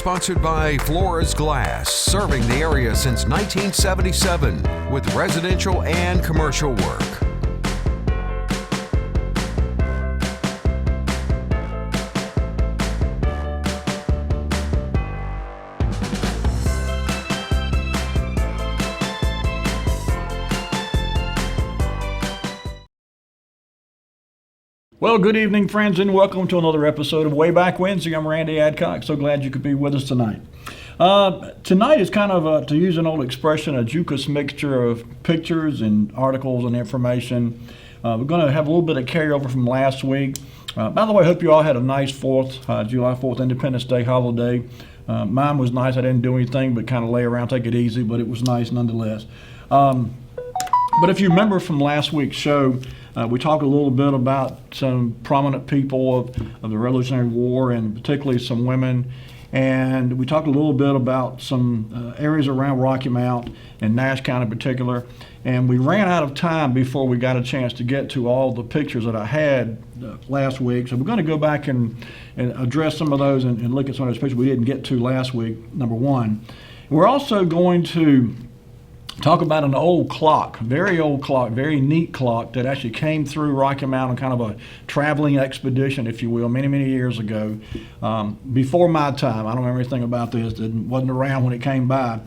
sponsored by Flores Glass, serving the area since 1977 with residential and commercial work. Well, good evening, friends, and welcome to another episode of Wayback Wednesday. I'm Randy Adcock. So glad you could be with us tonight. Tonight is kind of, to use an old expression, a juice mixture of pictures and articles and information. We're going to have a little bit of carryover from last week. By the way, I hope you all had a nice July 4th Independence Day holiday. Mine was nice. I didn't do anything but kind of lay around, take it easy, but it was nice nonetheless. But if you remember from last week's show, we talked a little bit about some prominent people of the Revolutionary War, and particularly some women. And we talked a little bit about some areas around Rocky Mount and Nash County in particular. And we ran out of time before we got a chance to get to all the pictures that I had last week. So we're going to go back and address some of those and look at some of those pictures we didn't get to last week, number one. We're also going to talk about an old clock, very old clock, very neat clock that actually came through Rocky Mount on kind of a traveling expedition, if you will, many, many years ago, before my time. I don't remember anything about this. It wasn't around when it came by.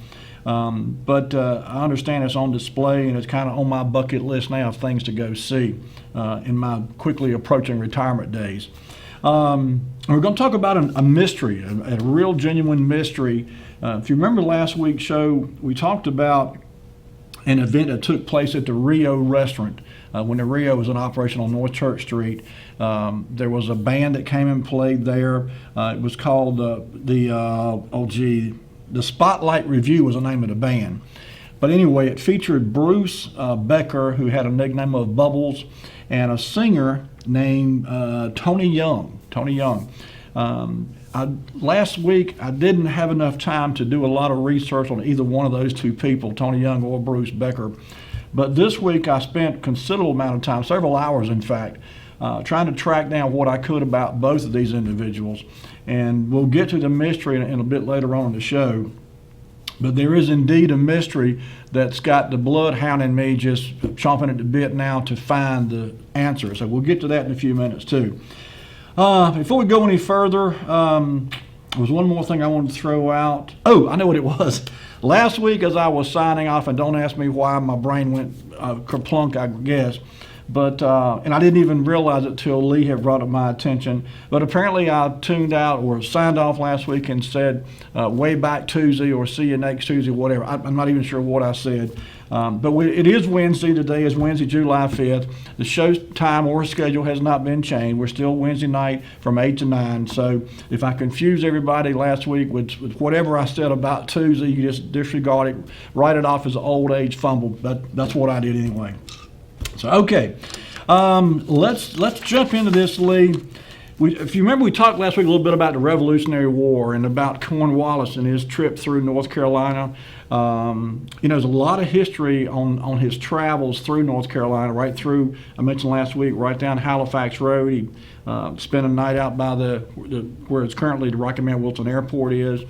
But I understand it's on display, and it's kind of on my bucket list now of things to go see in my quickly approaching retirement days. We're going to talk about a mystery, a real genuine mystery. If you remember last week's show, we talked about an event that took place at the Rio restaurant. When the Rio was in operation on North Church Street, there was a band that came and played there. It was called the Spotlight Review was the name of the band. But anyway, it featured Bruce Becker, who had a nickname of Bubbles, and a singer named Tony Young. Last week, I didn't have enough time to do a lot of research on either one of those two people, Tony Young or Bruce Becker. But this week, I spent a considerable amount of time, several hours in fact, trying to track down what I could about both of these individuals. And we'll get to the mystery in a bit later on in the show. But there is indeed a mystery that's got the bloodhound in me just chomping at the bit now to find the answer. So we'll get to that in a few minutes too. Before we go any further, there was one more thing I wanted to throw out. Oh, I know what it was. Last week as I was signing off, and don't ask me why my brain went kerplunk, I guess, but and I didn't even realize it till Lee had brought it to my attention. But apparently I tuned out or signed off last week and said way back Tuesday or see you next Tuesday, whatever. I'm not even sure what I said. But it is Wednesday. Today is Wednesday, July 5th. The show's time or schedule has not been changed. We're still Wednesday night from 8 to 9. So if I confused everybody last week with whatever I said about Tuesday, you just disregard it, write it off as an old age fumble. That's what I did anyway. So, okay, let's jump into this, Lee. If you remember, we talked last week a little bit about the Revolutionary War and about Cornwallis and his trip through North Carolina. There's a lot of history on his travels through North Carolina, right through, I mentioned last week, right down Halifax Road. He spent a night out by where it's currently the Rocky Mount Wilson Airport is.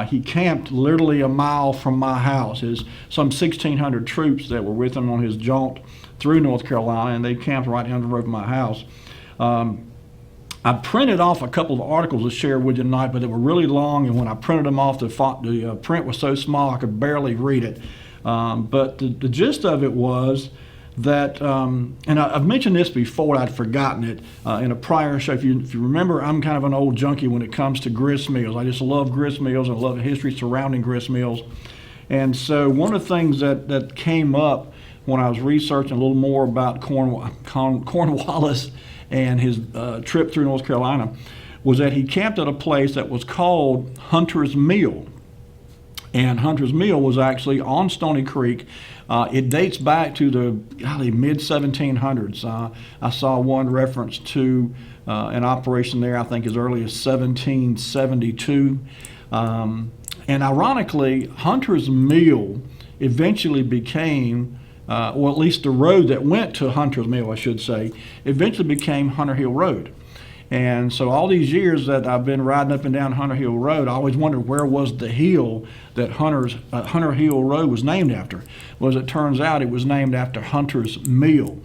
He camped literally a mile from my house. Some 1,600 troops that were with him on his jaunt through North Carolina, and they camped right down the road from my house. I printed off a couple of articles to share with you tonight, but they were really long, and when I printed them off, the print was so small I could barely read it. But the gist of it was that, and I've mentioned this before, I'd forgotten it in a prior show. If you remember, I'm kind of an old junkie when it comes to grist mills. I just love grist mills and love the history surrounding grist mills. And so one of the things that came up when I was researching a little more about Cornwallis and his trip through North Carolina was that he camped at a place that was called Hunter's Mill. And Hunter's Mill was actually on Stony Creek. It dates back to the mid-1700s. I saw one reference to an operation there, I think as early as 1772. And ironically, Hunter's Mill eventually became or at least the road that went to Hunter's Mill, I should say, eventually became Hunter Hill Road. And so all these years that I've been riding up and down Hunter Hill Road, I always wondered where was the hill that Hunter Hill Road was named after. Well, as it turns out, it was named after Hunter's Mill.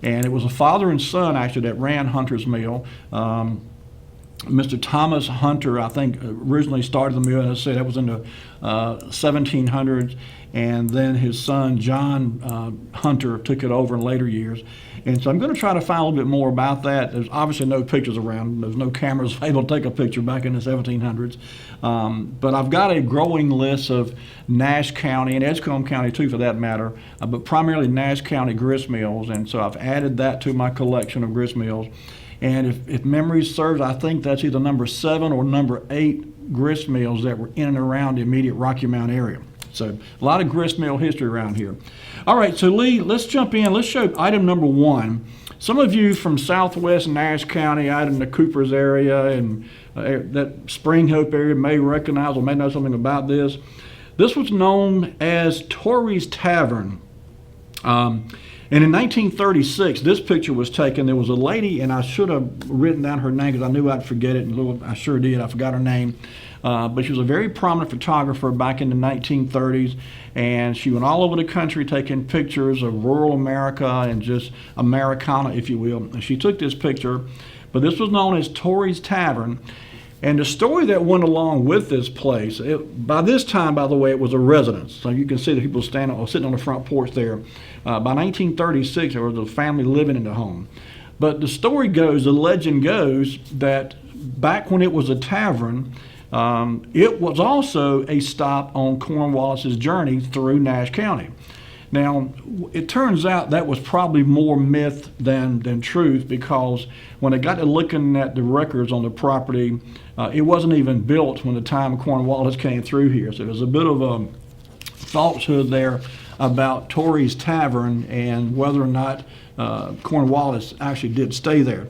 And it was a father and son, actually, that ran Hunter's Mill. Mr. Thomas Hunter, I think, originally started the mill, and I said that was in the 1700s, and then his son, John Hunter, took it over in later years. And so I'm going to try to find a little bit more about that. There's obviously no pictures around. There's no cameras able to take a picture back in the 1700s. But I've got a growing list of Nash County, and Edgecombe County too for that matter, but primarily Nash County grist mills. And so I've added that to my collection of grist mills. And if memory serves, I think that's either number 7 or number 8 grist mills that were in and around the immediate Rocky Mount area. So a lot of grist mill history around here. All right, so Lee, let's jump in. Let's show item number 1. Some of you from southwest Nash County, out in the Coopers area and that Spring Hope area may recognize or may know something about this. This was known as Torrey's Tavern. And in 1936, this picture was taken. There was a lady, and I should have written down her name because I knew I'd forget it, and I sure did. I forgot her name. But she was a very prominent photographer back in the 1930s, and she went all over the country taking pictures of rural America and just Americana, if you will. And she took this picture, but this was known as Torrey's Tavern. And the story that went along with this place, by this time, by the way, it was a residence. So you can see the people standing or sitting on the front porch there. By 1936, there was a family living in the home. But the story goes, the legend goes, that back when it was a tavern, it was also a stop on Cornwallis's journey through Nash County. Now, it turns out that was probably more myth than truth, because when I got to looking at the records on the property, it wasn't even built when the time Cornwallis came through here. So there's a bit of a falsehood there about Torrey's Tavern and whether or not Cornwallis actually did stay there.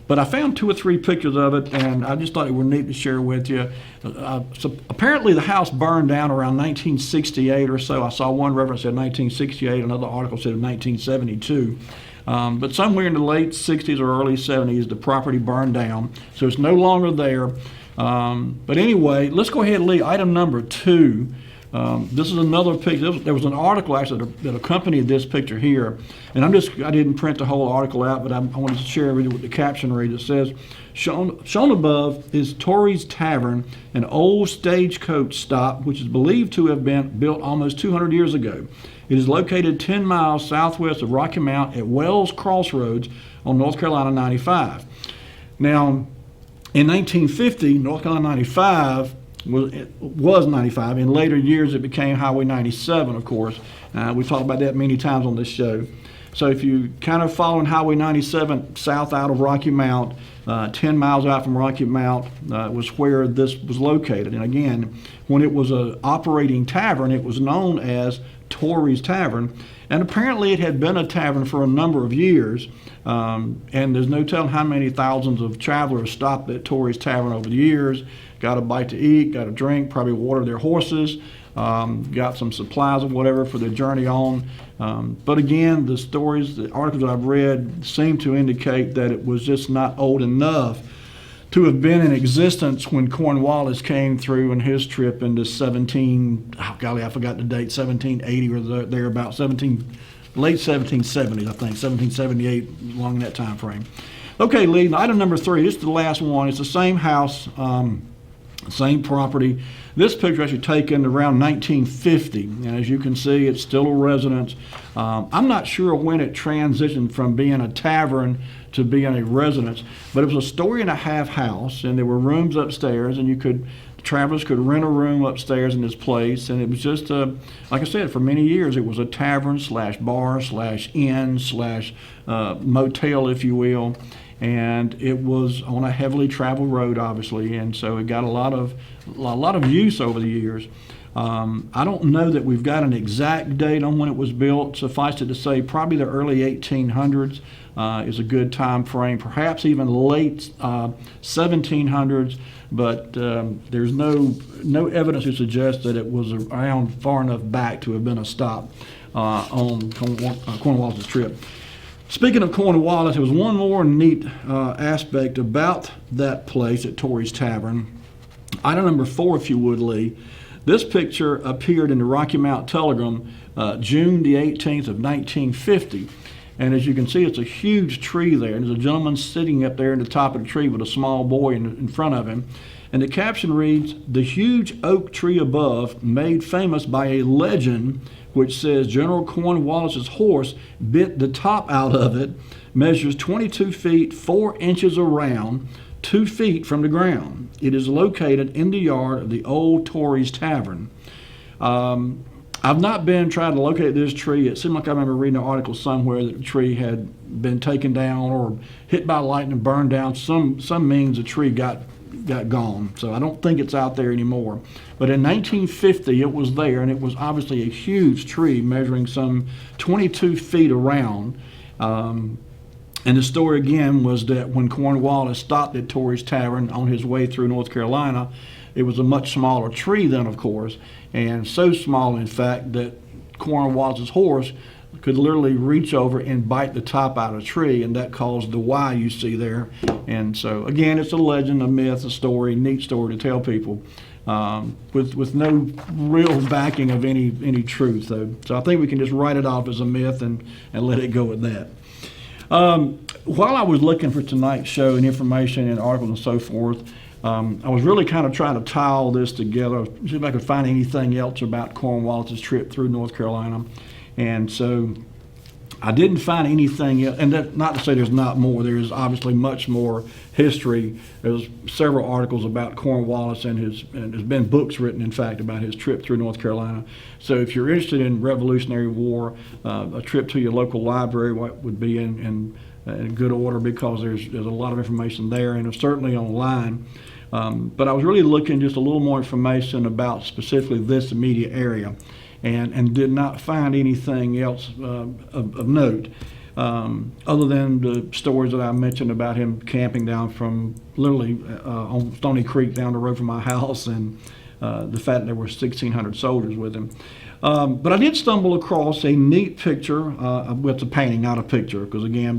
But I found 2 or 3 pictures of it, and I just thought it would neat to share with you. So apparently the house burned down around 1968 or so. I saw one reference said 1968, another article said 1972. But somewhere in the late 60s or early 70s, the property burned down, so it's no longer there. But anyway, let's go ahead and leave item number 2. This is another picture. There was an article actually that accompanied this picture here, and I didn't print the whole article out, but I wanted to share with you what the caption reads. It says, shown above is Torrey's Tavern, an old stagecoach stop which is believed to have been built almost 200 years ago. It is located 10 miles southwest of Rocky Mount at Wells Crossroads on North Carolina 95. Now, in 1950, North Carolina 95 was 95. In later years, it became Highway 97, of course. We've talked about that many times on this show. So if you kind of following Highway 97 south out of Rocky Mount, 10 miles out from Rocky Mount was where this was located. And again, when it was an operating tavern, it was known as Torrey's Tavern. And apparently it had been a tavern for a number of years. And there's no telling how many thousands of travelers stopped at Torrey's Tavern over the years, got a bite to eat, got a drink, probably watered their horses, got some supplies or whatever for their journey on. But again, the stories, the articles that I've read seem to indicate that it was just not old enough to have been in existence when Cornwallis came through in his trip into I forgot the date, 1780 or thereabout, late 1770s, I think, 1778, along in that time frame. Okay, Lee, item number 3, this is the last one. It's the same house, same property. This picture actually taken around 1950, and as you can see, it's still a residence. I'm not sure when it transitioned from being a tavern to being a residence, but it was a story-and-a-half house, and there were rooms upstairs, and travelers could rent a room upstairs in this place, and it was just, like I said, for many years, it was a tavern slash bar slash inn slash motel, if you will. And it was on a heavily traveled road, obviously, and so it got a lot of use over the years. I don't know that we've got an exact date on when it was built. Suffice it to say, probably the early 1800s is a good time frame, perhaps even late 1700s, but there's no evidence to suggest that it was around far enough back to have been a stop on Cornwallis' trip. Speaking of Cornwallis, there was one more neat aspect about that place at Torrey's Tavern. Item number 4, if you would, Lee. This picture appeared in the Rocky Mount Telegram June the 18th of 1950. And as you can see, it's a huge tree there. And there's a gentleman sitting up there in the top of the tree with a small boy in front of him. And the caption reads, "The huge oak tree above, made famous by a legend which says General Cornwallis's horse bit the top out of it, measures 22 feet 4 inches around, 2 feet from the ground. It is located in the yard of the old Torrey's Tavern." I've not been trying to locate this tree. It seemed like I remember reading an article somewhere that the tree had been taken down or hit by lightning, burned down. Some means the tree got gone. So I don't think it's out there anymore. But in 1950, it was there, and it was obviously a huge tree measuring some 22 feet around. And the story again was that when Cornwallis stopped at Torrey's Tavern on his way through North Carolina, it was a much smaller tree then, of course, and so small, in fact, that Cornwallis's horse could literally reach over and bite the top out of the tree, and that caused the Y you see there. And so, again, it's a legend, a myth, a story, neat story to tell people, with no real backing of any truth, though. So I think we can just write it off as a myth and let it go at that. While I was looking for tonight's show and information and articles and so forth, I was really kind of trying to tie all this together, see if I could find anything else about Cornwallis's trip through North Carolina. And so I didn't find anything else, and that, not to say there's not more. There's obviously much more history. There's several articles about Cornwallis, and there's been books written, in fact, about his trip through North Carolina. So if you're interested in Revolutionary War, a trip to your local library would be in good order, because there's a lot of information there, and it's certainly online. But I was really looking just a little more information about specifically this immediate area, and did not find anything else of note, other than the stories that I mentioned about him camping down from literally on Stony Creek down the road from my house, and the fact that there were 1,600 soldiers with him. But I did stumble across a neat picture. It's a painting, not a picture, because again,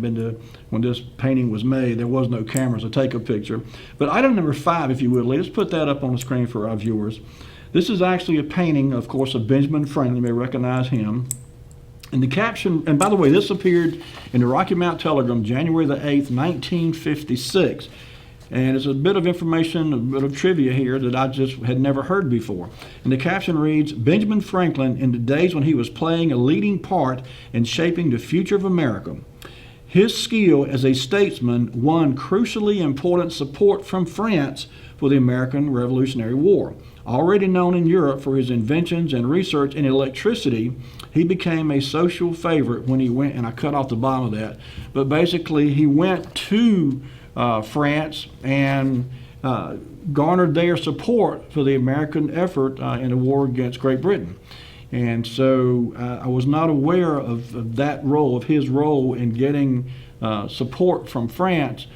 when this painting was made, there was no cameras to take a picture. But item number 5, if you would, let's put that up on the screen for our viewers. This is actually a painting, of course, of Benjamin Franklin. You may recognize him. And the caption, and by the way, this appeared in the Rocky Mount Telegram, January the 8th, 1956. And it's a bit of information, a bit of trivia here that I just had never heard before. And the caption reads, "Benjamin Franklin in the days when he was playing a leading part in shaping the future of America. His skill as a statesman won crucially important support from France for the American Revolutionary War. Already known in Europe for his inventions and research in electricity, he became a social favorite when he went," and I cut off the bottom of that, but basically he went to France and garnered their support for the American effort in the war against Great Britain. And so I was not aware of that role, of his role in getting support from France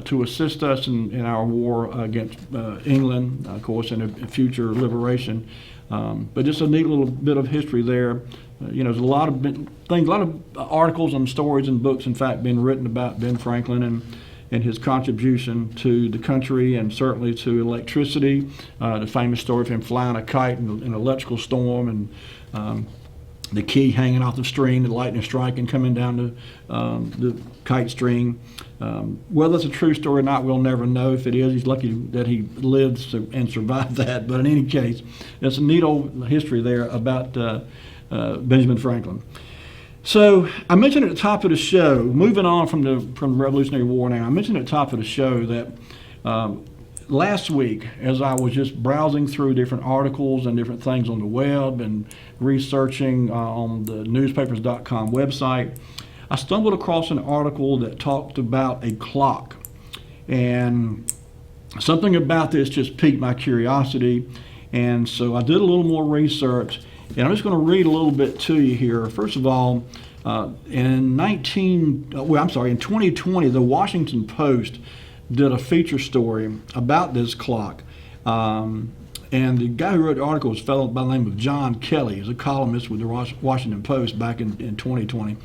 to assist us in our war against England, of course, and a future liberation. But just a neat little bit of history there. There's a lot of things, a lot of articles and stories and books, in fact, been written about Ben Franklin and his contribution to the country, and certainly to electricity. The famous story of him flying a kite in an electrical storm, and the key hanging off the string, the lightning striking, coming down the kite string. Whether it's a true story or not, we'll never know. If it is, he's lucky that he lived and survived that. But in any case, there's a neat old history there about Benjamin Franklin. So I mentioned at the top of the show, moving on from the Revolutionary War now, I mentioned at the top of the show that last week, as I was just browsing through different articles and different things on the web and researching on the newspapers.com website, I stumbled across an article that talked about a clock. And something about this just piqued my curiosity. And so I did a little more research. And I'm just going to read a little bit to you here. First of all, in 2020, the Washington Post did a feature story about this clock. And the guy who wrote the article was a fellow by the name of John Kelly. He's a columnist with the Washington Post back in 2020.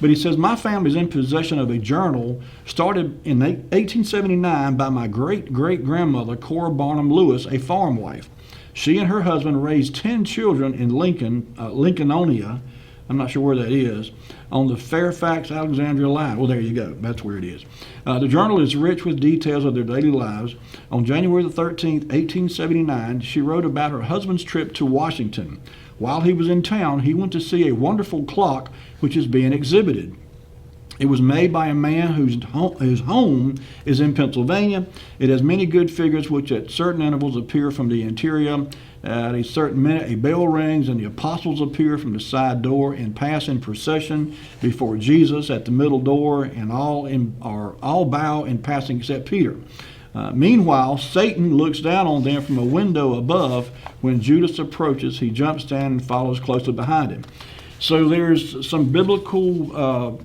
But he says, my family is in possession of a journal started in 1879 by my great-great-grandmother, Cora Barnum Lewis, a farm wife. She and her husband raised 10 children in Lincolnonia. I'm not sure where that is, on the Fairfax-Alexandria line. Well, there you go. That's where it is. The journal is rich with details of their daily lives. On January the 13th, 1879, she wrote about her husband's trip to Washington. While he was in town, he went to see a wonderful clock which is being exhibited. It was made by a man whose home is in Pennsylvania. It has many good figures which at certain intervals appear from the interior. At a certain minute, a bell rings, and the apostles appear from the side door and pass in procession before Jesus at the middle door, and all bow in passing except Peter. Meanwhile, Satan looks down on them from a window above. When Judas approaches, he jumps down and follows closely behind him. So there's some biblical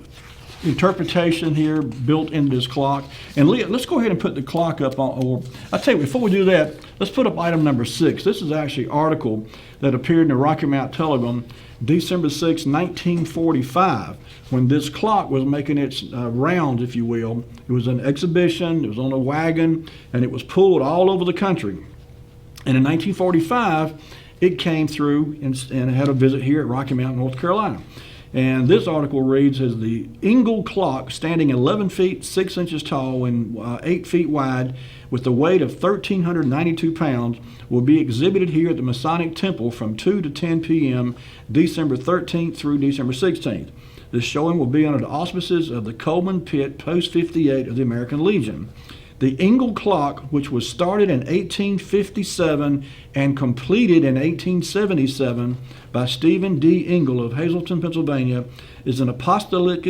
interpretation here built into this clock. And Leah, let's go ahead and put the clock up on, or I'll tell you, before we do that, let's put up item number 6. This is actually an article that appeared in the Rocky Mount Telegram December 6, 1945, when this clock was making its rounds, if you will. It was an exhibition, it was on a wagon, and it was pulled all over the country. And in 1945, it came through and had a visit here at Rocky Mount, North Carolina. And this article reads, as the Ingle clock, standing 11 feet 6 inches tall and 8 feet wide, with a weight of 1,392 pounds, will be exhibited here at the Masonic Temple from 2 to 10 p.m. December 13th through December 16th. This showing will be under the auspices of the Coleman Pit Post 58 of the American Legion. The Ingle clock, which was started in 1857 and completed in 1877 by Stephen D. Ingle of Hazleton, Pennsylvania, is an apostolic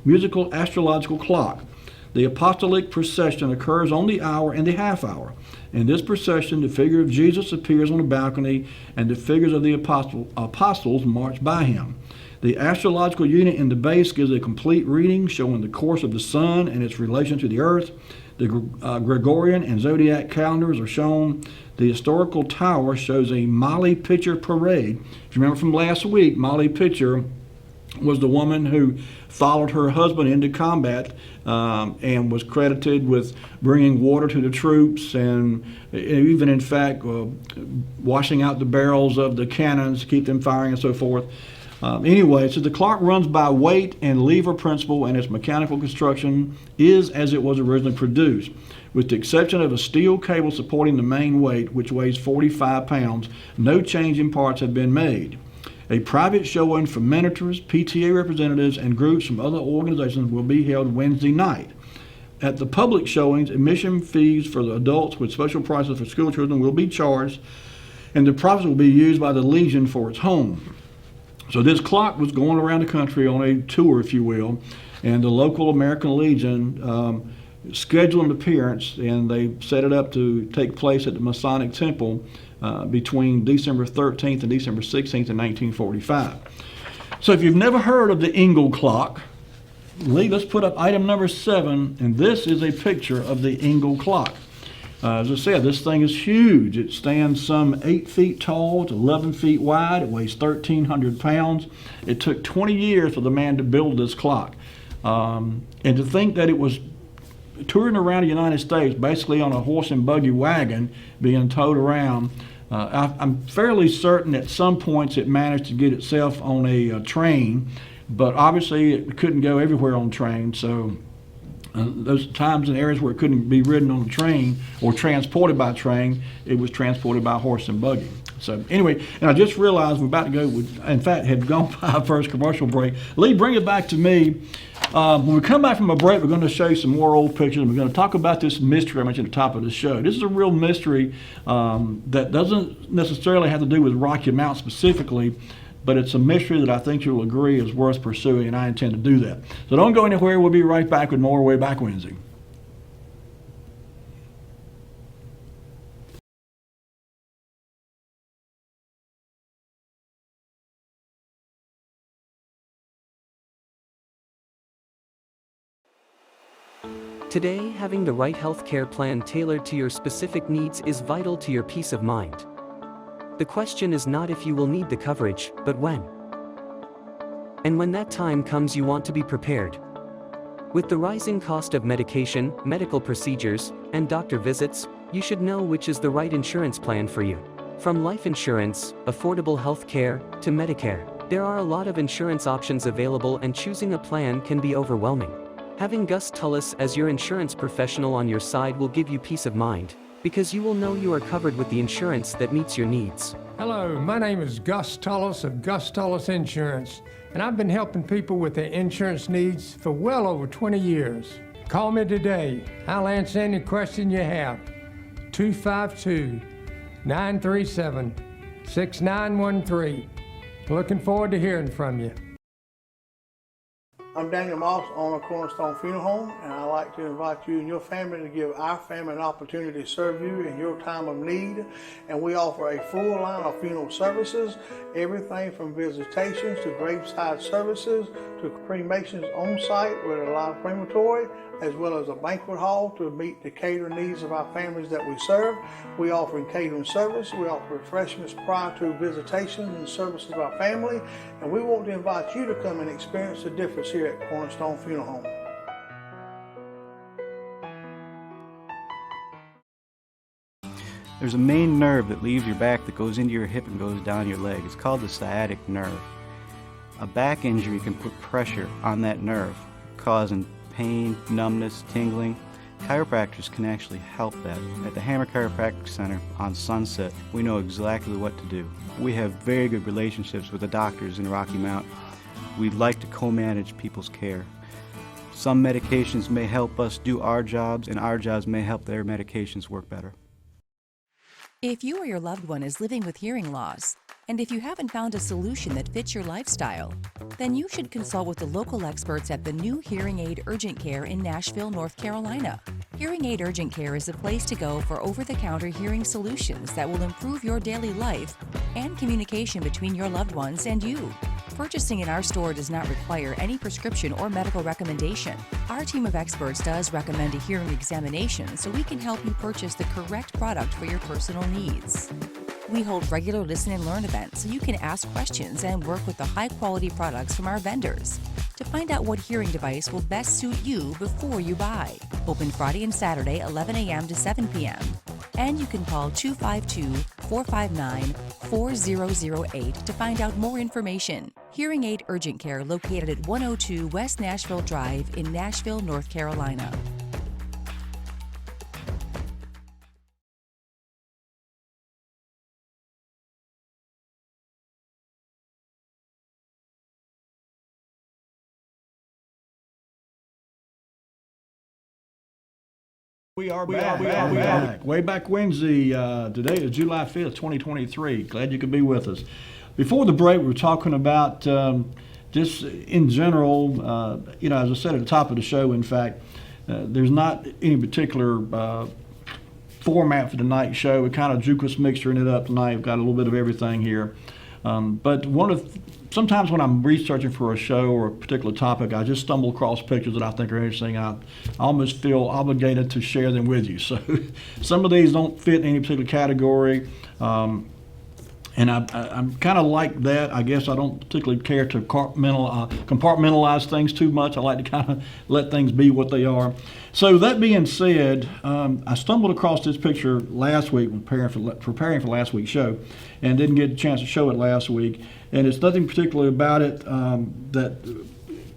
musical astrological clock. The apostolic procession occurs on the hour and the half hour. In this procession, the figure of Jesus appears on the balcony, and the figures of the apostles march by him. The astrological unit in the base gives a complete reading showing the course of the sun and its relation to the earth. The Gregorian and zodiac calendars are shown. The historical tower shows a Molly Pitcher parade. If you remember from last week, Molly Pitcher was the woman who followed her husband into combat and was credited with bringing water to the troops and even, in fact, washing out the barrels of the cannons to keep them firing and so forth. Anyway, so the clock runs by weight and lever principle, and its mechanical construction is as it was originally produced. With the exception of a steel cable supporting the main weight, which weighs 45 pounds, no change in parts have been made. A private showing for mentors, PTA representatives, and groups from other organizations will be held Wednesday night. At the public showings, admission fees for the adults with special prices for school children will be charged, and the profits will be used by the Legion for its home. So this clock was going around the country on a tour, if you will, and the local American Legion scheduled an appearance, and they set it up to take place at the Masonic Temple between December 13th and December 16th in 1945. So if you've never heard of the Ingle clock, Lee, let's put up item number 7, and this is a picture of the Ingle clock. As I said, this thing is huge. It stands some 8 feet tall, it's 11 feet wide, it weighs 1,300 pounds. It took 20 years for the man to build this clock. And to think that it was touring around the United States, basically on a horse and buggy wagon, being towed around. I'm fairly certain at some points it managed to get itself on a train, but obviously it couldn't go everywhere on train, so those times and areas where it couldn't be ridden on a train or transported by train, it was transported by horse and buggy. So anyway, and I just realized we're about to go, in fact, had gone by our first commercial break. Lee, bring it back to me. When we come back from a break, we're going to show you some more old pictures, and we're going to talk about this mystery I mentioned at the top of the show. This is a real mystery that doesn't necessarily have to do with Rocky Mount specifically, but it's a mystery that I think you'll agree is worth pursuing, and I intend to do that. So don't go anywhere. We'll be right back with more Wayback Wednesday. Today, having the right healthcare plan tailored to your specific needs is vital to your peace of mind. The question is not if you will need the coverage, but when. And when that time comes, you want to be prepared. With the rising cost of medication, medical procedures, and doctor visits, you should know which is the right insurance plan for you. From life insurance, affordable health care, to Medicare, there are a lot of insurance options available, and choosing a plan can be overwhelming. Having Gus Tullis as your insurance professional on your side will give you peace of mind, because you will know you are covered with the insurance that meets your needs. Hello, my name is Gus Tullis of Gus Tullis Insurance, and I've been helping people with their insurance needs for well over 20 years. Call me today. I'll answer any question you have. 252-937-6913. Looking forward to hearing from you. I'm Daniel Moss, owner of Cornerstone Funeral Home, and I'd like to invite you and your family to give our family an opportunity to serve you in your time of need. And we offer a full line of funeral services, everything from visitations to graveside services to cremations on site with a live crematory, as well as a banquet hall to meet the catering needs of our families that we serve. We offer catering service, we offer refreshments prior to visitations and services of our family, and we want to invite you to come and experience the difference here at Cornerstone Funeral Home. There's a main nerve that leaves your back that goes into your hip and goes down your leg. It's called the sciatic nerve. A back injury can put pressure on that nerve, causing pain, numbness, tingling. Chiropractors can actually help that. At the Hammer Chiropractic Center on Sunset, we know exactly what to do. We have very good relationships with the doctors in Rocky Mount. We like to co-manage people's care. Some medications may help us do our jobs, and our jobs may help their medications work better. If you or your loved one is living with hearing loss, and if you haven't found a solution that fits your lifestyle, then you should consult with the local experts at the new Hearing Aid Urgent Care in Nashville, North Carolina. Hearing Aid Urgent Care is a place to go for over-the-counter hearing solutions that will improve your daily life and communication between your loved ones and you. Purchasing in our store does not require any prescription or medical recommendation. Our team of experts does recommend a hearing examination so we can help you purchase the correct product for your personal needs. We hold regular listen and learn events so you can ask questions and work with the high-quality products from our vendors to find out what hearing device will best suit you before you buy. Open Friday and Saturday, 11 a.m. to 7 p.m. And you can call 252-459-4008 to find out more information. Hearing Aid Urgent Care located at 102 West Nashville Drive in Nashville, North Carolina. We are back. Wayback Wednesday. Today is July 5th, 2023. Glad you could be with us. Before the break, we were talking about just in general, as I said at the top of the show, in fact, there's not any particular format for tonight's show. We kind of juke us mixing it up tonight. We've got a little bit of everything here. But sometimes when I'm researching for a show or a particular topic, I just stumble across pictures that I think are interesting. I almost feel obligated to share them with you. So some of these don't fit in any particular category. And I'm kind of like that. I guess I don't particularly care to compartmentalize things too much. I like to kind of let things be what they are. So that being said, I stumbled across this picture last week when preparing for last week's show, and didn't get a chance to show it last week. And it's nothing particular about it that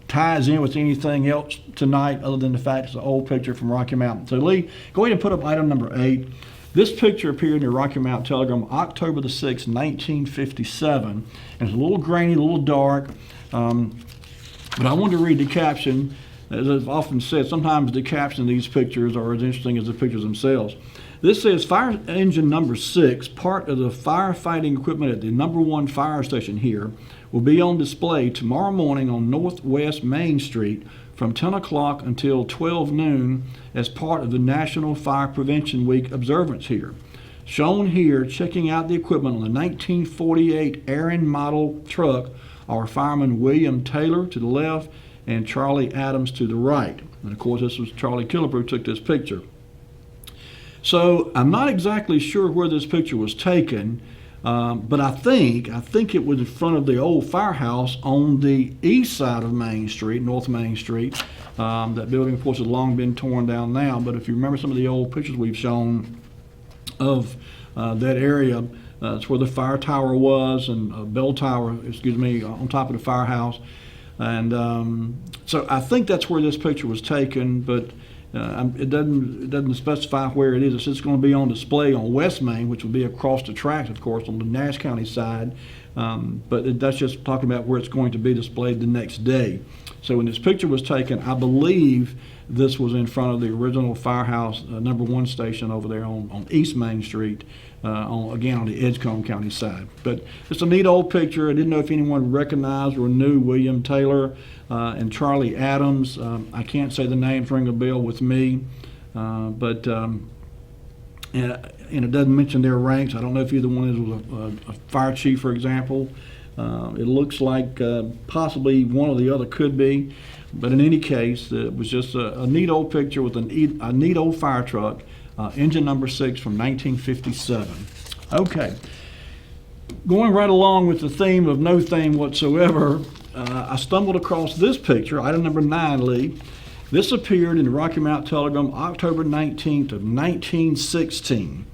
ties in with anything else tonight, other than the fact it's an old picture from Rocky Mountain. So Lee, go ahead and put up item number 8. This picture appeared in the Rocky Mountain Telegram October the 6th, 1957. And it's a little grainy, a little dark. But I wanted to read the caption. As I've often said, sometimes the caption of these pictures are as interesting as the pictures themselves. This says, fire engine number 6, part of the firefighting equipment at the number 1 fire station here, will be on display tomorrow morning on Northwest Main Street from 10 o'clock until 12 noon as part of the National Fire Prevention Week observance here. Shown here, checking out the equipment on the 1948 Aaron model truck, are Fireman William Taylor to the left and Charlie Adams to the right. And of course, this was Charlie Killebrew who took this picture. So I'm not exactly sure where this picture was taken, but I think it was in front of the old firehouse on the east side of Main Street, North Main Street. That building, of course, has long been torn down now, but if you remember some of the old pictures we've shown of that area, it's where the fire tower was, and bell tower, on top of the firehouse. And so I think that's where this picture was taken, but it doesn't specify where it is. It says it's going to be on display on West Main, which would be across the tracks, of course, on the Nash County side. But that's just talking about where it's going to be displayed the next day. So when this picture was taken, I believe this was in front of the original firehouse, number 1 station over there on East Main Street, on the Edgecombe County side. But it's a neat old picture. I didn't know if anyone recognized or knew William Taylor and Charlie Adams. I can't say the names ring a bell with me, but and it doesn't mention their ranks. I don't know if either one was a fire chief, for example. It looks like possibly one or the other could be, but in any case, it was just a neat old picture with a neat old fire truck, engine number 6 from 1957. Okay, going right along with the theme of no theme whatsoever, I stumbled across this picture, item number 9, Lee. This appeared in the Rocky Mount Telegram October 19th of 1916.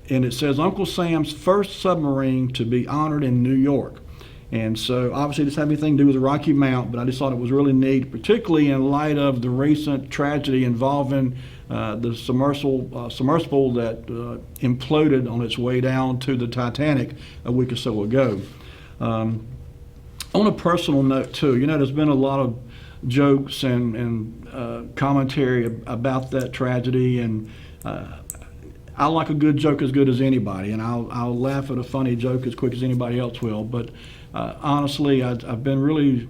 And it says Uncle Sam's first submarine to be honored in New York. And so obviously this had anything to do with the Rocky Mount, but I just thought it was really neat, particularly in light of the recent tragedy involving the submersible that imploded on its way down to the Titanic a week or so ago. On a personal note too, there's been a lot of jokes and commentary about that tragedy, and I like a good joke as good as anybody, and I'll laugh at a funny joke as quick as anybody else will. But honestly, I've been really,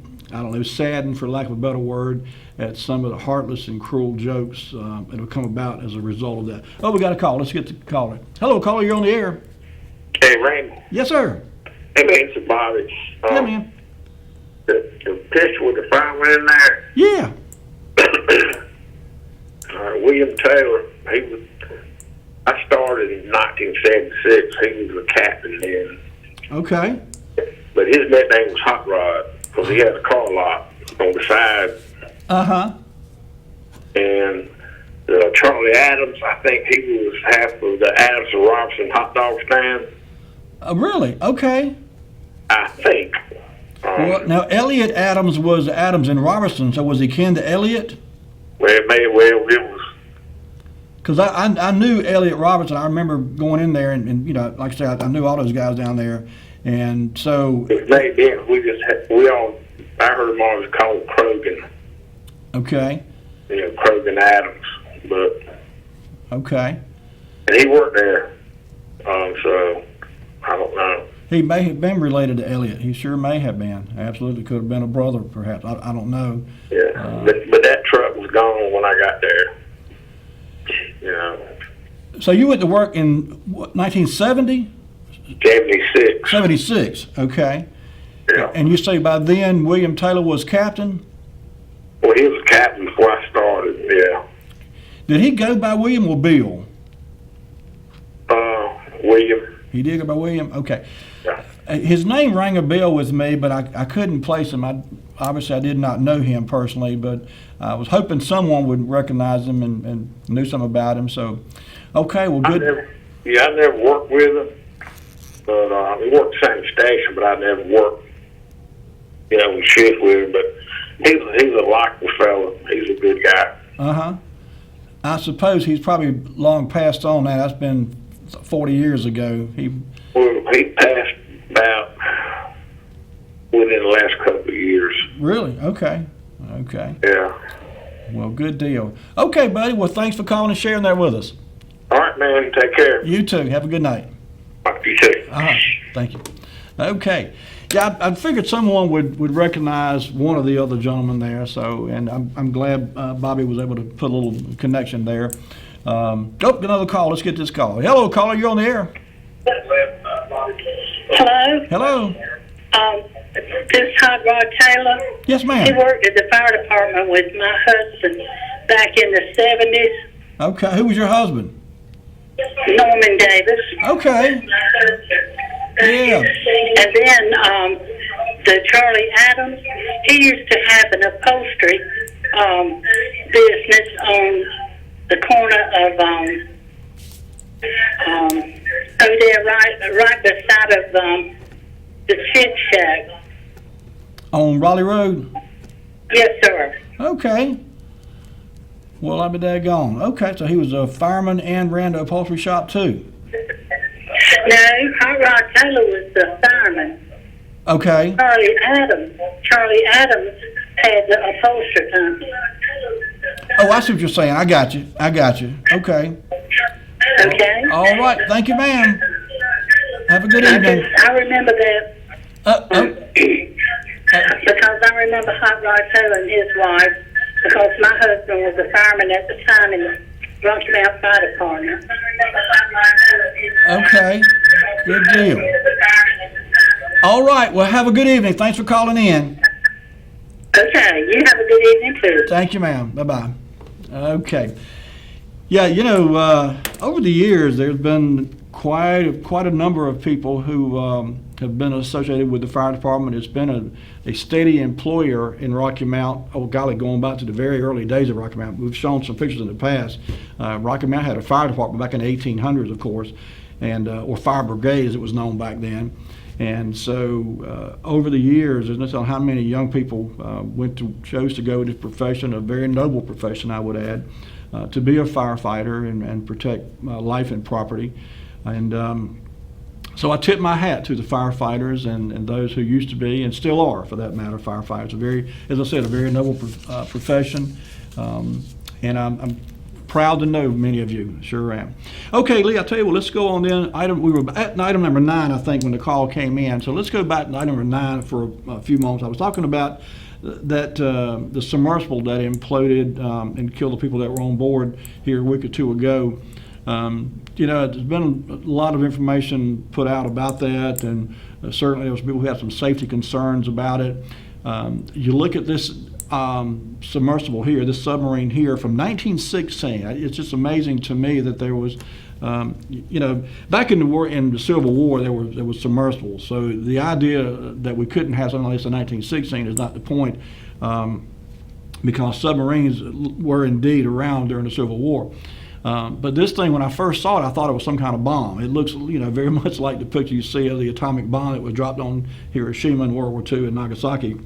saddened, for lack of a better word, at some of the heartless and cruel jokes that have come about as a result of that. Oh, we got a call. Let's get to the caller. Hello, caller. You're on the air. Hey, Raymond. Yes, sir. Hey, man, it's Bobby. Yeah, man. The picture with the fireman in there. Yeah. William Taylor. I started in 1976. He was a captain then. Okay. But his nickname was Hot Rod because he had a car lot on the side. Uh-huh. And Charlie Adams, I think he was half of the Adams and Robinson hot dog stand. Really? Okay. I think. Well, now, Elliot Adams was Adams and Robertson, so was he kin to Elliot? Well, it was. Because I knew Elliot Robertson. I remember going in there, and like I said, I knew all those guys down there. And so... It may be, I heard them always called Krogan. Okay. Krogan Adams, but... Okay. And he worked there, so I don't know. He may have been related to Elliot. He sure may have been. Absolutely could have been a brother, perhaps. I don't know. Yeah, but that truck was gone when I got there. So you went to work in, what, 1970? 76. 76, okay. Yeah. And you say by then William Taylor was captain? Well, he was captain before I started, yeah. Did he go by William or Bill? William. He did go by William? Okay. Yeah. His name rang a bell with me, but I couldn't place him. Obviously, I did not know him personally, but I was hoping someone would recognize him and knew something about him. So, okay, well, good. I never worked with him, but we worked the same station, but I never worked, we shift with him. But he's a likable fellow. He's a good guy. Uh-huh. I suppose he's probably long passed on now. That's been 40 years ago. He passed about within the last couple of years. Really? Okay. Yeah. Well, good deal. Okay, buddy. Well, thanks for calling and sharing that with us. All right, man. Take care. You too. Have a good night. You too. Thank you. Okay. Yeah, I figured someone would recognize one of the other gentlemen there. So, and I'm glad Bobby was able to put a little connection there. Another call. Let's get this call. Hello, caller. You're on the air. Hello. Hello. This is Hot Rod Taylor. Yes, He ma'am. worked at the fire department with my husband back in the 70s, Okay, who was your husband? Norman Davis. Okay. Yeah. And then the Charlie Adams, he used to have an upholstery business on the corner of over there, right beside of the Chit Shack. On Raleigh Road? Yes, sir. Okay. Well, I'll be daggone. Okay, so he was a fireman and ran the upholstery shop too. No, Hot Rod Taylor was the fireman. Okay. Charlie Adams had the upholstery company. Oh, I see what you're saying. I got you. Okay. Okay. All right. Thank you, ma'am. Have a good evening. I remember that because I remember Hot Rod Taylor and his wife, because my husband was a fireman at the time in the Rocky Mount Fire Department. Okay. Good deal. All right. Well, have a good evening. Thanks for calling in. Okay. You have a good evening, too. Thank you, ma'am. Bye-bye. Okay. Yeah, over the years, there's been quite a number of people who have been associated with the fire department. It's been a steady employer in Rocky Mount. Oh, golly, going back to the very early days of Rocky Mount. We've shown some pictures in the past. Rocky Mount had a fire department back in the 1800s, of course, and or fire brigade as it was known back then. And so over the years, there's no telling how many young people chose to go to this profession, a very noble profession, I would add, to be a firefighter and protect life and property. And so I tip my hat to the firefighters and those who used to be and still are, for that matter, firefighters. As I said, a very noble profession. And I'm proud to know many of you, sure am. Okay, Lee, I'll tell you what, let's go on then. We were at item number 9, I think, when the call came in. So let's go back to item number 9 for a few moments. I was talking about the submersible that imploded and killed the people that were on board here a week or two ago. There's been a lot of information put out about that, and certainly there was people who had some safety concerns about it. You look at this submersible here, this submarine here from 1916. It's just amazing to me that there was, back in the Civil War, there was submersibles. So the idea that we couldn't have something like this in 1916 is not the point, because submarines were indeed around during the Civil War. But this thing, when I first saw it, I thought it was some kind of bomb. It looks, very much like the picture you see of the atomic bomb that was dropped on Hiroshima in World War II and Nagasaki.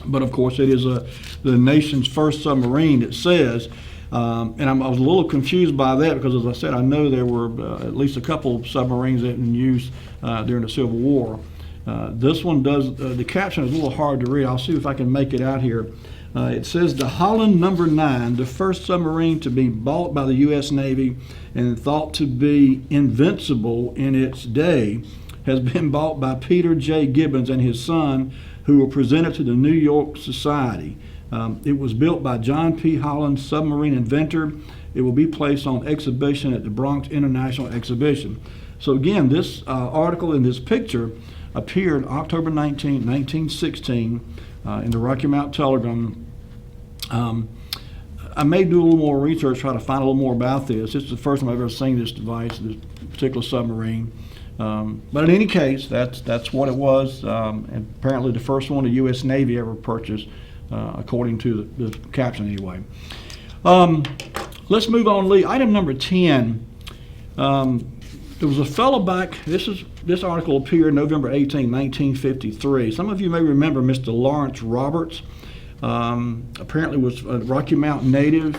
But of course, it is the nation's first submarine, it says. And I was a little confused by that because, as I said, I know there were at least a couple of submarines in use during the Civil War. This one does, the caption is a little hard to read. I'll see if I can make it out here. It says, the Holland No. 9, the first submarine to be bought by the U.S. Navy and thought to be invincible in its day, has been bought by Peter J. Gibbons and his son, who were presented to the New York Society. It was built by John P. Holland, submarine inventor. It will be placed on exhibition at the Bronx International Exhibition. So again, this article in this picture appeared October 19, 1916 in the Rocky Mount Telegram. I may do a little more research, try to find a little more about this. It's the first time I've ever seen this device, this particular submarine. But in any case, that's what it was, and apparently the first one the U.S. Navy ever purchased, according to the caption anyway. Let's move on, Lee. Item number 10. There was a fellow back, this article appeared November 18, 1953. Some of you may remember Mr. Lawrence Roberts. Apparently was a Rocky Mountain native,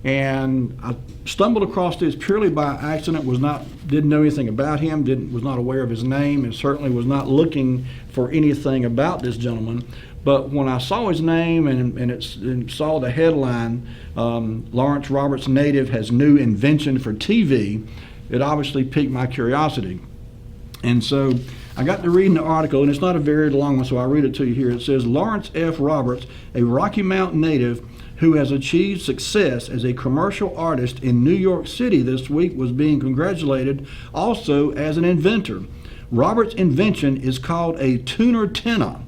and I stumbled across this purely by accident. Didn't know anything about him, was not aware of his name, and certainly was not looking for anything about this gentleman. But when I saw his name and saw the headline, Lawrence Roberts native has new invention for TV, it obviously piqued my curiosity. And so I got to reading the article, and it's not a very long one, so I'll read it to you here. It says, Lawrence F. Roberts, a Rocky Mountain native who has achieved success as a commercial artist in New York City this week, was being congratulated also as an inventor. Robert's invention is called a tuner antenna,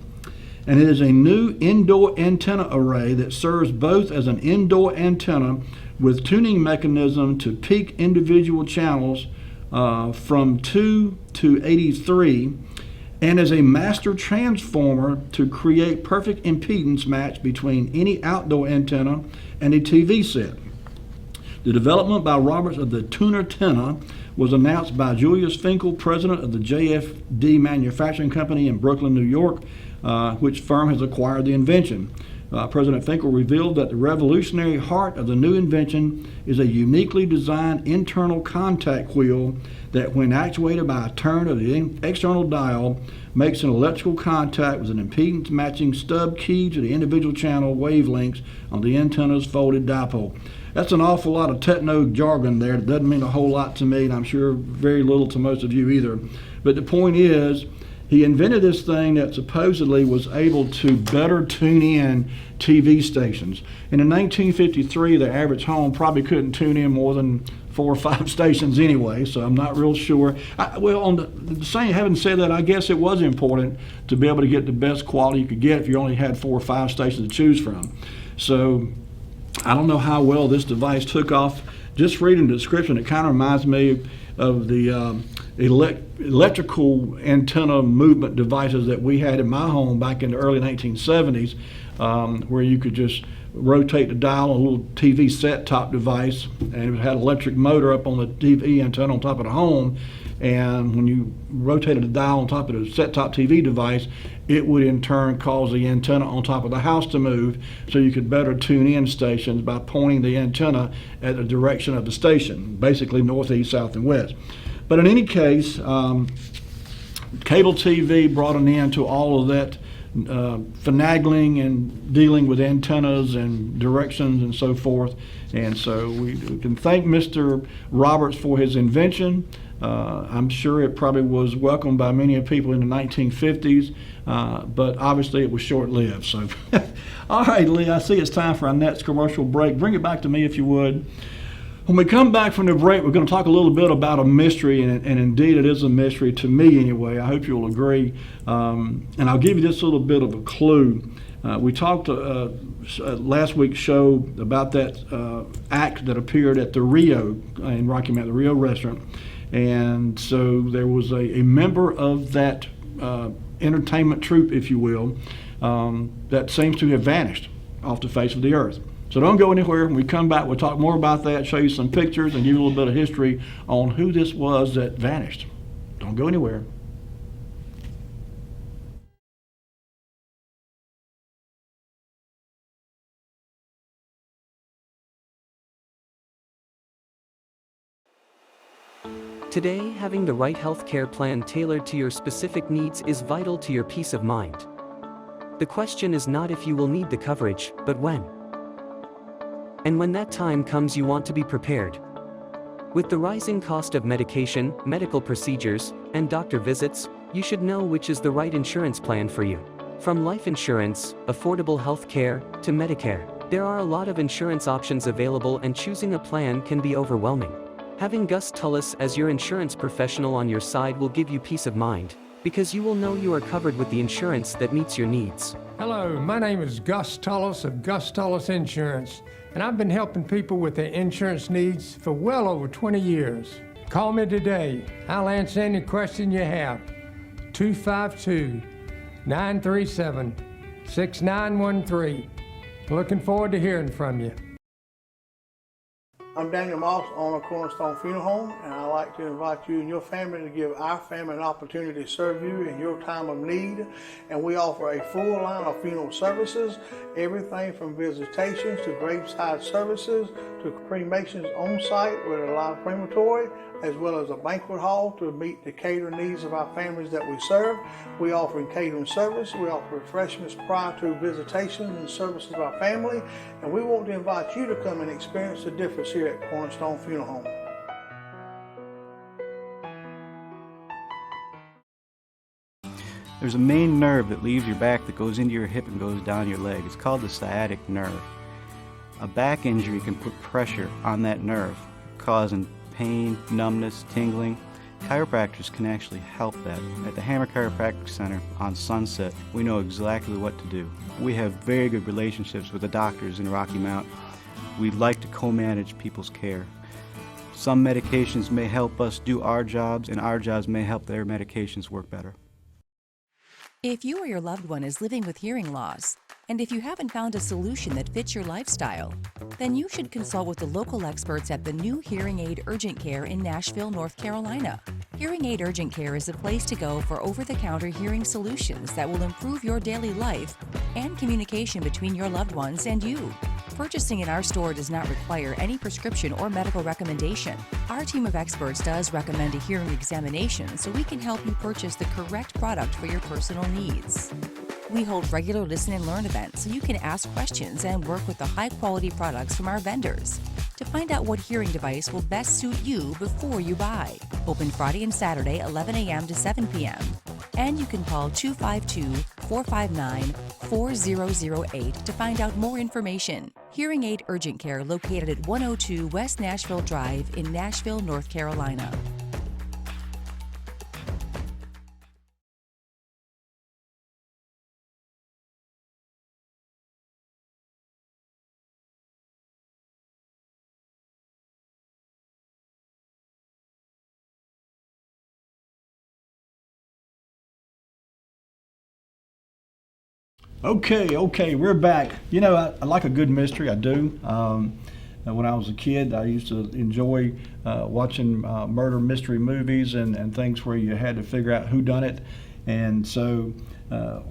and it is a new indoor antenna array that serves both as an indoor antenna with tuning mechanism to peak individual channels from 2 to 83, and as a master transformer to create perfect impedance match between any outdoor antenna and a TV set. The development by Roberts of the tuner antenna was announced by Julius Finkel, president of the JFD Manufacturing Company in Brooklyn, New York, which firm has acquired the invention. President Finkel revealed that the revolutionary heart of the new invention is a uniquely designed internal contact wheel that, when actuated by a turn of the external dial, makes an electrical contact with an impedance matching stub key to the individual channel wavelengths on the antenna's folded dipole. That's an awful lot of techno jargon there. It doesn't mean a whole lot to me, and I'm sure very little to most of you either. But the point is, he invented this thing that supposedly was able to better tune in TV stations. And in 1953, the average home probably couldn't tune in more than 4 or 5 stations anyway, so I'm not real sure. Having said that, I guess it was important to be able to get the best quality you could get if you only had 4 or 5 stations to choose from. So I don't know how well this device took off. Just reading the description, it kind of reminds me of the electrical antenna movement devices that we had in my home back in the early 1970s, where you could just rotate the dial on a little TV set-top device, and it had an electric motor up on the TV antenna on top of the home, and when you rotated the dial on top of the set-top TV device, it would in turn cause the antenna on top of the house to move, so you could better tune in stations by pointing the antenna at the direction of the station, basically north, east, south, and west. But in any case, cable TV brought an end to all of that finagling and dealing with antennas and directions and so forth. And so we can thank Mr. Roberts for his invention. I'm sure it probably was welcomed by many people in the 1950s, but obviously it was short-lived. So, all right, Lee, I see it's time for our next commercial break. Bring it back to me if you would. When we come back from the break, we're going to talk a little bit about a mystery, and indeed it is a mystery to me anyway. I hope you'll agree. And I'll give you this little bit of a clue. We talked last week's show about that act that appeared at the Rio in Rocky Mount, the Rio restaurant. And so there was a member of that entertainment troupe, if you will, that seems to have vanished off the face of the earth. So don't go anywhere. When we come back, we'll talk more about that, show you some pictures, and give you a little bit of history on who this was that vanished. Don't go anywhere. Today, having the right healthcare plan tailored to your specific needs is vital to your peace of mind. The question is not if you will need the coverage, but when. And when that time comes, you want to be prepared. With the rising cost of medication, medical procedures, and doctor visits, you should know which is the right insurance plan for you. From life insurance, affordable health care, to Medicare, there are a lot of insurance options available, and choosing a plan can be overwhelming. Having Gus Tullis as your insurance professional on your side will give you peace of mind, because you will know you are covered with the insurance that meets your needs. Hello, my name is Gus Tullis of Gus Tullis Insurance, and I've been helping people with their insurance needs for well over 20 years. Call me today. I'll answer any question you have. 252-937-6913. Looking forward to hearing from you. I'm Daniel Moss, owner of Cornerstone Funeral Home, and I'd like to invite you and your family to give our family an opportunity to serve you in your time of need. And we offer a full line of funeral services, everything from visitations to graveside services to cremations on site with a live crematory, as well as a banquet hall to meet the catering needs of our families that we serve. We offer catering service. We offer refreshments prior to visitations and services of our family. And we want to invite you to come and experience the difference here at Cornerstone Funeral Home. There's a main nerve that leaves your back that goes into your hip and goes down your leg. It's called the sciatic nerve. A back injury can put pressure on that nerve, causing pain, numbness, tingling. Chiropractors can actually help that. At the Hammer Chiropractic Center on Sunset, we know exactly what to do. We have very good relationships with the doctors in Rocky Mount. We like to co-manage people's care. Some medications may help us do our jobs, and our jobs may help their medications work better. If you or your loved one is living with hearing loss, and if you haven't found a solution that fits your lifestyle, then you should consult with the local experts at the new Hearing Aid Urgent Care in Nashville, North Carolina. Hearing Aid Urgent Care is a place to go for over-the-counter hearing solutions that will improve your daily life and communication between your loved ones and you. Purchasing in our store does not require any prescription or medical recommendation. Our team of experts does recommend a hearing examination so we can help you purchase the correct product for your personal needs. We hold regular listen and learn events so you can ask questions and work with the high-quality products from our vendors to find out what hearing device will best suit you before you buy. Open Friday and Saturday, 11 a.m. to 7 p.m. And you can call 252-459-4008 to find out more information. Hearing Aid Urgent Care located at 102 West Nashville Drive in Nashville, North Carolina. Okay, we're back. You know, I like a good mystery, I do. When I was a kid, I used to enjoy watching murder mystery movies and things where you had to figure out who done it. And so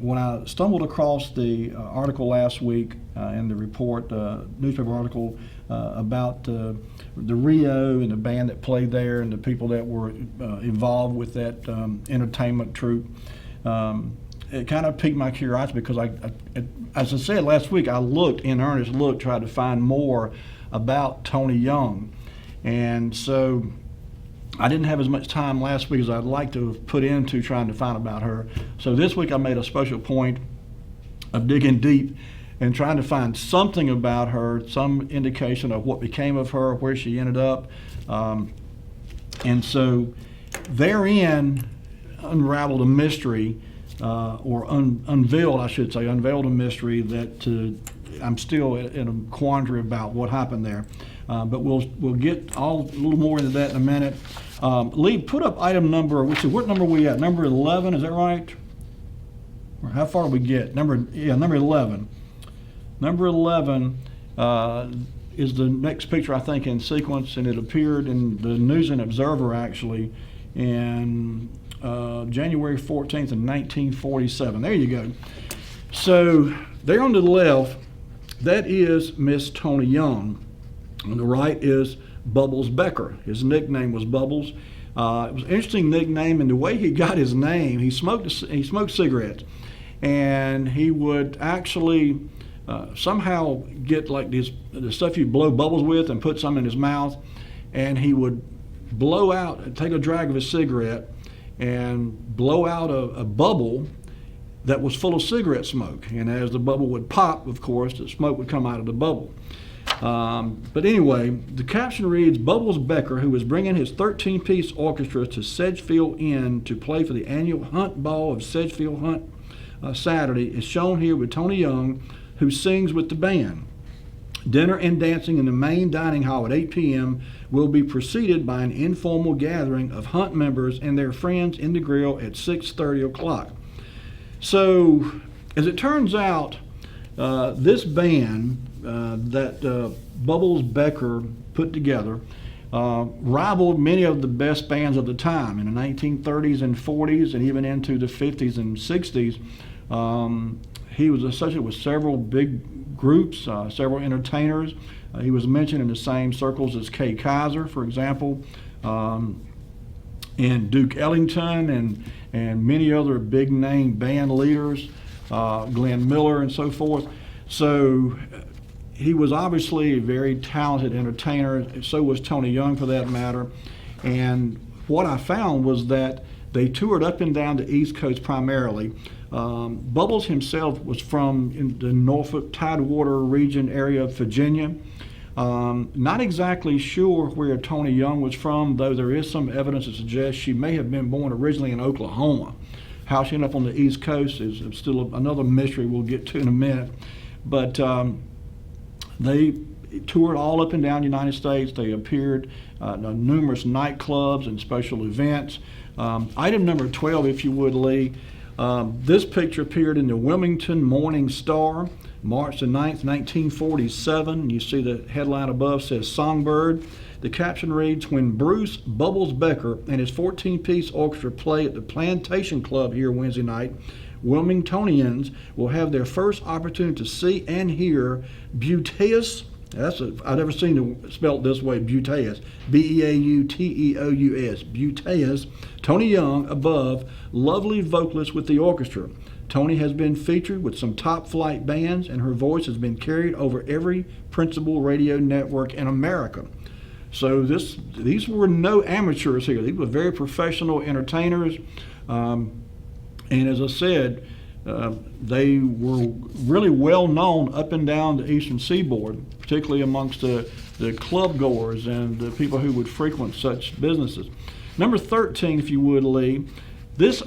when I stumbled across the article last week in the report, newspaper article about the Rio and the band that played there and the people that were involved with that entertainment troupe, it kind of piqued my curiosity because as I said last week, I tried to find more about Tony Young. And so I didn't have as much time last week as I'd like to have put into trying to find about her. So this week I made a special point of digging deep and trying to find something about her, some indication of what became of her, where she ended up. And so therein unraveled a mystery, unveiled a mystery that I'm still in a quandary about what happened there. But we'll get a little more into that in a minute. Lee, put up item number, what number are we at? Number 11, is that right? Or how far did we get? Number 11. Number 11 is the next picture, I think, in sequence, and it appeared in the News and Observer, actually, in January 14th of 1947. There you go. So there on the left, that is Miss Tony Young. On the right is Bubbles Becker. His nickname was Bubbles. It was an interesting nickname, and the way he got his name, he smoked cigarettes, and he would actually somehow get like the stuff you blow bubbles with and put some in his mouth, and he would blow out, take a drag of his cigarette and blow out a bubble that was full of cigarette smoke. And as the bubble would pop, of course, the smoke would come out of the bubble. But anyway, the caption reads, Bubbles Becker, who is bringing his 13-piece orchestra to Sedgefield Inn to play for the annual Hunt Ball of Sedgefield Hunt Saturday, is shown here with Tony Young, who sings with the band. Dinner and dancing in the main dining hall at 8 p.m. will be preceded by an informal gathering of Hunt members and their friends in the grill at 6:30 o'clock. So, as it turns out, this band that Bubbles Becker put together rivaled many of the best bands of the time in the 1930s and 40s and even into the 50s and 60s. He was associated with several big groups, several entertainers. He was mentioned in the same circles as Kay Kaiser, for example, and Duke Ellington and many other big name band leaders, Glenn Miller and so forth. So he was obviously a very talented entertainer. So was Tony Young, for that matter. And what I found was that they toured up and down the East Coast primarily. Bubbles himself was from in the Norfolk Tidewater region area of Virginia. Not exactly sure where Tony Young was from, though there is some evidence that suggests she may have been born originally in Oklahoma. How she ended up on the East Coast is still another mystery we'll get to in a minute. But they toured all up and down the United States. They appeared in numerous nightclubs and special events. Item number 12, if you would, Lee. This picture appeared in the Wilmington Morning Star, March the 9th, 1947. You see the headline above says Songbird. The caption reads, when Bruce Bubbles Becker and his 14-piece orchestra play at the Plantation Club here Wednesday night, Wilmingtonians will have their first opportunity to see and hear Buteus. I've never seen it spelled this way, Buteus, B-E-A-U-T-E-O-U-S, Buteus, Tony Young above, lovely vocalist with the orchestra. Tony has been featured with some top flight bands, and her voice has been carried over every principal radio network in America. So these were no amateurs here. These were very professional entertainers. And as I said, they were really well known up and down the Eastern Seaboard, particularly amongst the club goers and the people who would frequent such businesses. Number 13, if you would, Lee. This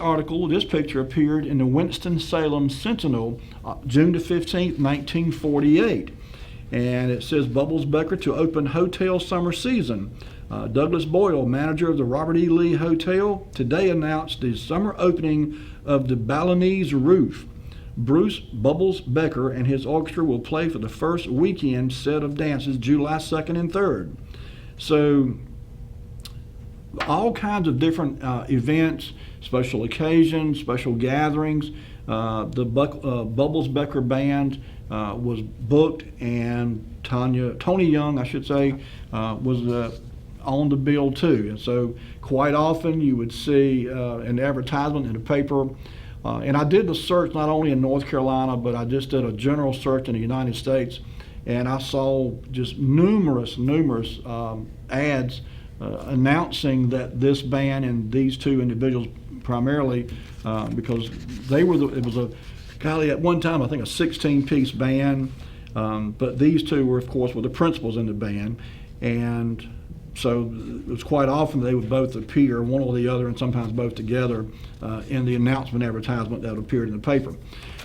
picture appeared in the Winston-Salem Sentinel, June the 15th, 1948. And it says, Bubbles Becker to open hotel summer season. Douglas Boyle, manager of the Robert E. Lee Hotel, today announced the summer opening of the Balinese Roof. Bruce Bubbles Becker and his orchestra will play for the first weekend set of dances July 2nd and 3rd. So all kinds of different events, special occasions, special gatherings. The Bubbles Becker Band was booked, and Tony Young, I should say, was on the bill too. And so quite often you would see an advertisement in the paper. And I did the search not only in North Carolina, but I just did a general search in the United States, and I saw just numerous ads announcing that this band and these two individuals primarily, because it was at one time I think a 16-piece band, but these two were of course the principals in the band, and so it was quite often they would both appear, one or the other, and sometimes both together, in the announcement advertisement that appeared in the paper.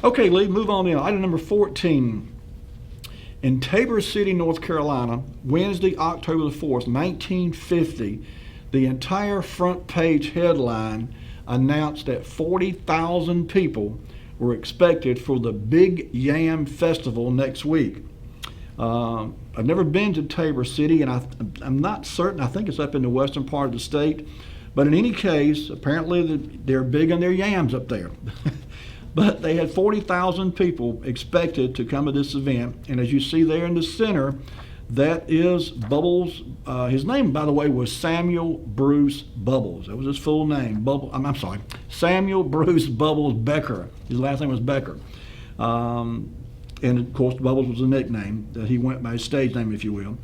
Okay, Lee, move on in. Item number 14. In Tabor City, North Carolina, Wednesday, October the 4th, 1950, the entire front page headline announced that 40,000 people were expected for the Big Yam Festival next week. I've never been to Tabor City, and I'm not certain. I think it's up in the western part of the state. But in any case, apparently they're big on their yams up there. But they had 40,000 people expected to come to this event. And as you see there in the center, that is Bubbles. His name, by the way, was Samuel Bruce Bubbles. That was his full name. I'm sorry, Samuel Bruce Bubbles Becker. His last name was Becker. And of course, Bubbles was a nickname that he went by, his stage name, if you will.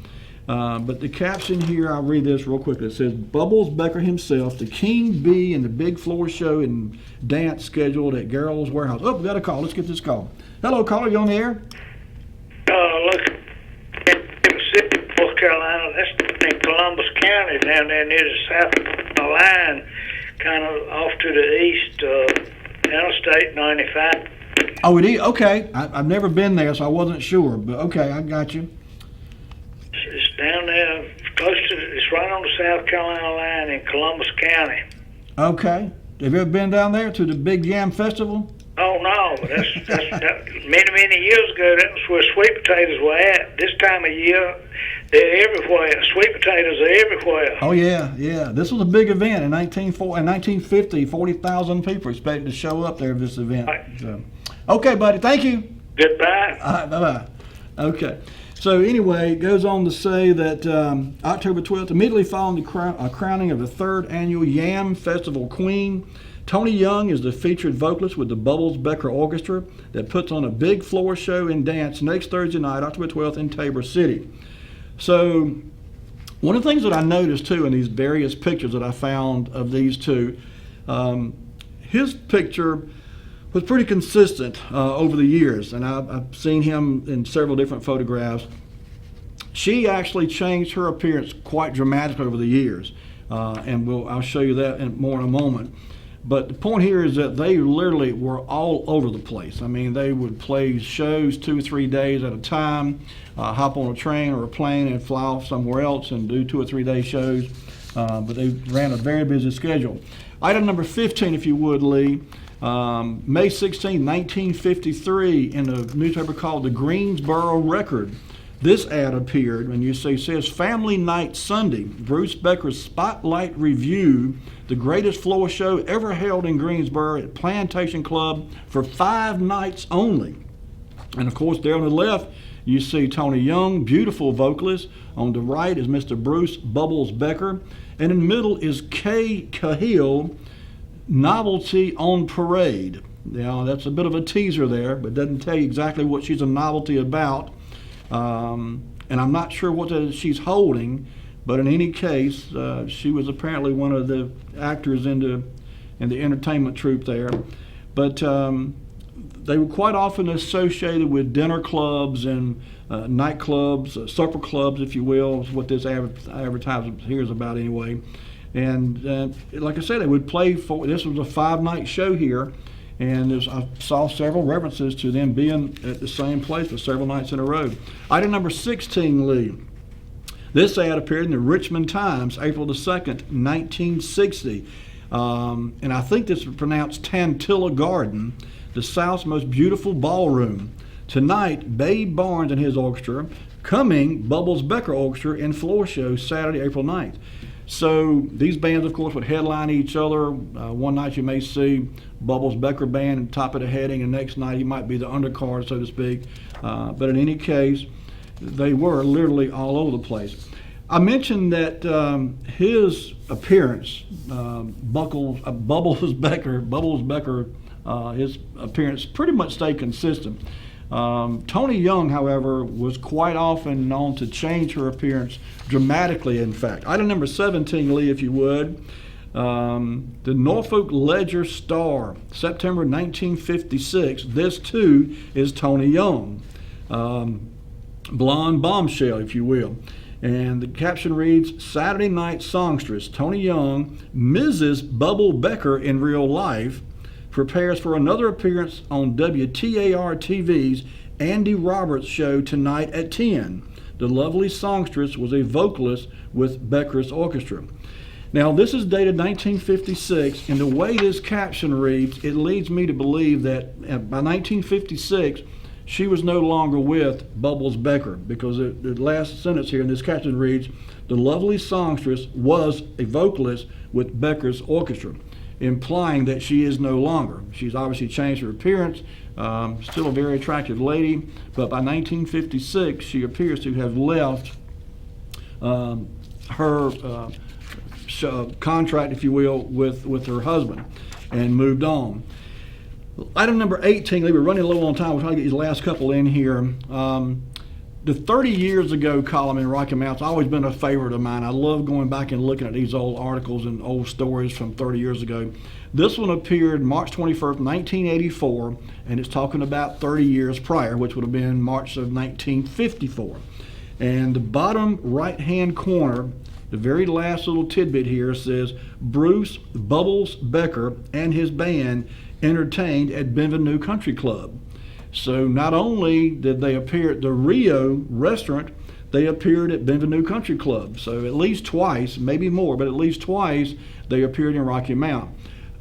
But the caption here, I'll read this real quickly. It says, Bubbles Becker himself, the king bee in the big floor show and dance scheduled at Garrell's Warehouse. Oh, we got a call. Let's get this call. Hello, caller. You on the air? Look, in City, North Carolina, that's in Columbus County down there near the South Carolina line, kind of off to the east, Interstate 95. Oh, it is? Okay. I've never been there, so I wasn't sure. But okay, I got you. It's down there, it's right on the South Carolina line in Columbus County. Okay. Have you ever been down there to the Big Yam Festival? Oh, no. That, many years ago, that was where sweet potatoes were at. This time of year, they're everywhere. Sweet potatoes are everywhere. Oh, yeah. This was a big event in 1950. 40,000 people expected to show up there at this event. Right. So, okay, buddy. Thank you. Goodbye. All right, bye-bye. Okay. So anyway, it goes on to say that October 12th, immediately following the crowning of the third annual Yam Festival Queen, Tony Young is the featured vocalist with the Bubbles Becker Orchestra that puts on a big floor show and dance next Thursday night, October 12th, in Tabor City. So one of the things that I noticed too in these various pictures that I found of these two, his picture was pretty consistent over the years, and I've seen him in several different photographs She actually changed her appearance quite dramatically over the years, and I'll show you that more in a moment. But the point here is that they literally were all over the place. I mean, they would play shows 2 or 3 days at a time, hop on a train or a plane and fly off somewhere else and do 2 or 3 day shows. But they ran a very busy schedule. Item number 15, if you would, Lee. May 16, 1953, in a newspaper called the Greensboro Record. This ad appeared, and you see, it says, Family Night Sunday, Bruce Becker's Spotlight Review, the greatest floor show ever held in Greensboro at Plantation Club for 5 nights only. And of course, there on the left, you see Tony Young, beautiful vocalist. On the right is Mr. Bruce Bubbles Becker. And in the middle is Kay Cahill, Novelty on Parade. Now, that's a bit of a teaser there, but doesn't tell you exactly what she's a novelty about. And I'm not sure what she's holding, but in any case, she was apparently one of the actors in the entertainment troupe there. But they were quite often associated with dinner clubs and nightclubs, supper clubs, if you will, is what this advertisement here is about anyway. And like I said, they would play this was a 5-night show here, and I saw several references to them being at the same place for several nights in a row. Item number 16, Lee. This ad appeared in the Richmond Times, April the 2nd, 1960. And I think this is pronounced Tantilla Garden, the South's most beautiful ballroom. Tonight, Babe Barnes and his orchestra, coming Bubbles Becker Orchestra and floor show Saturday, April 9th. So these bands, of course, would headline each other. One night you may see Bubbles Becker Band at the top of the heading, and next night he might be the undercard, so to speak. But in any case, they were literally all over the place. I mentioned that his appearance, Bubbles Becker, his appearance pretty much stayed consistent. Tony Young, however, was quite often known to change her appearance dramatically, in fact. Item number 17, Lee, if you would. The Norfolk Ledger Star, September 1956. This, too, is Tony Young. Blonde bombshell, if you will. And the caption reads, Saturday Night Songstress, Tony Young, Mrs. Bubble Becker in real life, prepares for another appearance on WTAR-TV's Andy Roberts show tonight at 10. The lovely songstress was a vocalist with Becker's orchestra. Now, this is dated 1956, and the way this caption reads, it leads me to believe that by 1956, she was no longer with Bubbles Becker, because the last sentence here in this caption reads, the lovely songstress was a vocalist with Becker's orchestra, implying that she is no longer. She's obviously changed her appearance, still a very attractive lady, but by 1956 she appears to have left her contract, if you will, with her husband and moved on. Item number 18, we're running a little on time, we're trying to get these last couple in here. The 30 years ago column in Rocky Mountain's always been a favorite of mine. I love going back and looking at these old articles and old stories from 30 years ago. This one appeared March 21st, 1984, and it's talking about 30 years prior, which would have been March of 1954. And the bottom right-hand corner, the very last little tidbit here says, Bruce Bubbles Becker and his band entertained at Bienvenue Country Club. So not only did they appear at the Rio restaurant, they appeared at Bienvenue Country Club. So at least twice, maybe more, but at least twice they appeared in Rocky Mount.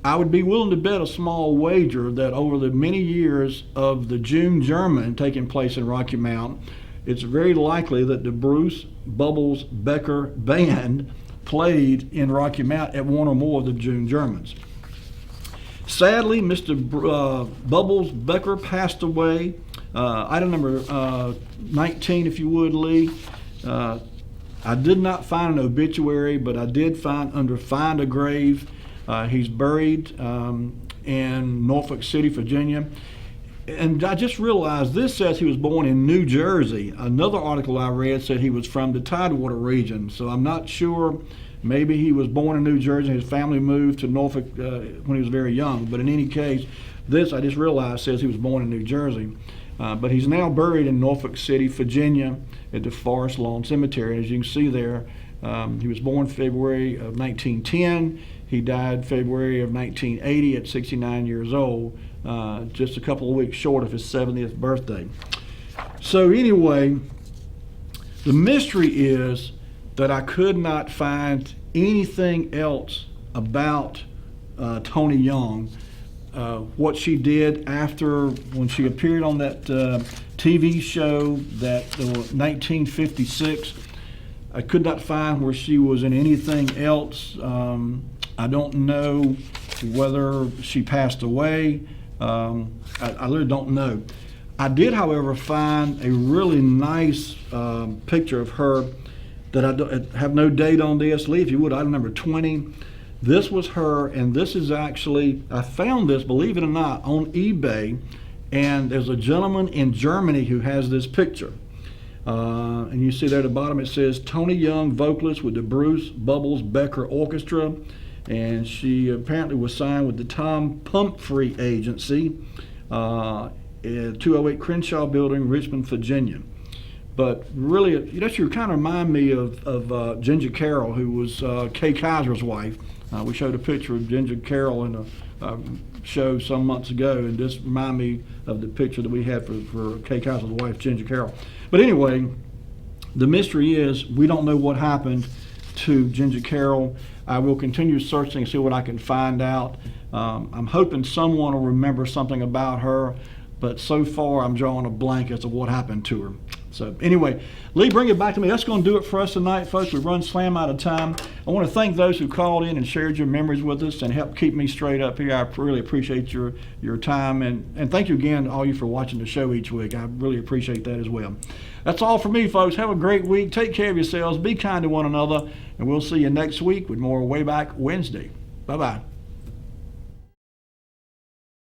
I would be willing to bet a small wager that over the many years of the June German taking place in Rocky Mount, it's very likely that the Bruce Bubbles Becker band played in Rocky Mount at one or more of the June Germans. Sadly, Mr. Bubbles Becker passed away. Item number 19, if you would, Lee. I did not find an obituary, but I did find a grave. He's buried in Norfolk City, Virginia. And I just realized this says he was born in New Jersey. Another article I read said he was from the Tidewater region, so I'm not sure. Maybe he was born in New Jersey and his family moved to Norfolk when he was very young. But in any case, this, I just realized, says he was born in New Jersey. But he's now buried in Norfolk City, Virginia, at the Forest Lawn Cemetery. As you can see there, he was born February of 1910. He died February of 1980 at 69 years old, just a couple of weeks short of his 70th birthday. So anyway, the mystery is that I could not find anything else about Tony Young. What she did after, when she appeared on that TV show, that 1956, I could not find where she was in anything else. I don't know whether she passed away. I really don't know. I did, however, find a really nice picture of her that I have no date on this. Lee, if you would, item number 20. This was her, and this is actually, I found this, believe it or not, on eBay, and there's a gentleman in Germany who has this picture. And you see there at the bottom it says Tony Young, vocalist with the Bruce Bubbles Becker Orchestra, and she apparently was signed with the Tom Pumphrey Agency, at 208 Crenshaw Building, Richmond, Virginia. But really, you kind of remind me of Ginger Carroll, who was Kay Kaiser's wife. We showed a picture of Ginger Carroll in a show some months ago, and this reminded me of the picture that we had for Kay Kaiser's wife, Ginger Carroll. But anyway, the mystery is we don't know what happened to Ginger Carroll. I will continue searching and see what I can find out. I'm hoping someone will remember something about her, but so far I'm drawing a blank as to what happened to her. So anyway, Lee, bring it back to me. That's going to do it for us tonight, folks. We've run slam out of time. I want to thank those who called in and shared your memories with us and helped keep me straight up here. I really appreciate your time, and thank you again to all you for watching the show each week. I really appreciate that as well. That's all for me, folks. Have a great week. Take care of yourselves. Be kind to one another, and we'll see you next week with more Wayback Wednesday. Bye-bye.